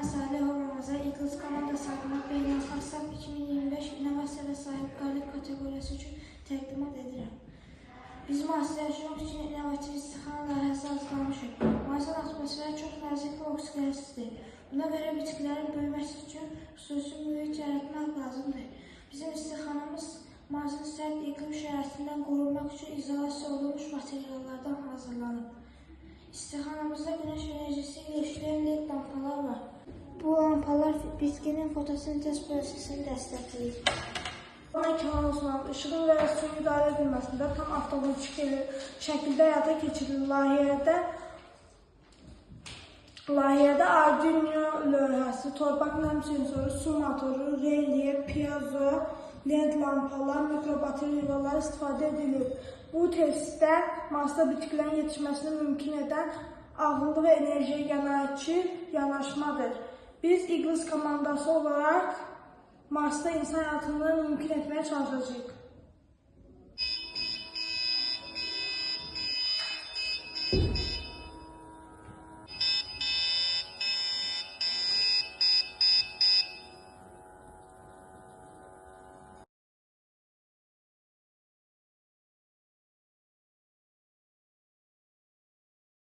Salih Ramazan İqlis komandası adına Beynəlxalq SAP 2025 İnnovasiya və Sahibkarlıq kateqoriyası üçün təqdimat edirəm. Biz müasir yaşamaq üçün innovativ istixana layihəsi hazırlamışıq. Marsın atmosferi çox nazik və oksigensidir. Buna görə bitkilərin böyüməsi üçün xüsusi mühit yaratmaq lazımdır. Bizim istixanamız Marsın sərt iqlim şəraitindən qorunmaq üçün izolasiya olunmuş materiallardan hazırlanıb. İstixanamızda güneş enerjisi ilə işləyən LED lampalar var. Bu lampalar bitkinin fotosentez prosesini dəstəkləyir. Mekanın sunan ışığın və suyun idarə edilməsində tam avtomatik şəkildə həyata keçirilir. Layihədə Arduino lövhəsi, torpaq nəm sensoru, su motoru, relief, piezo, LED lampalar, mikrobateriyalar istifadə edilir. Bu testdə Marsda bitkilərin yetişməsini mümkün edən ağıllı və enerjiyə qənaətçi yanaşmadır. Biz İqlis komandası olaraq Marsda insan həyatını mümkün etməyə çalışacağıq.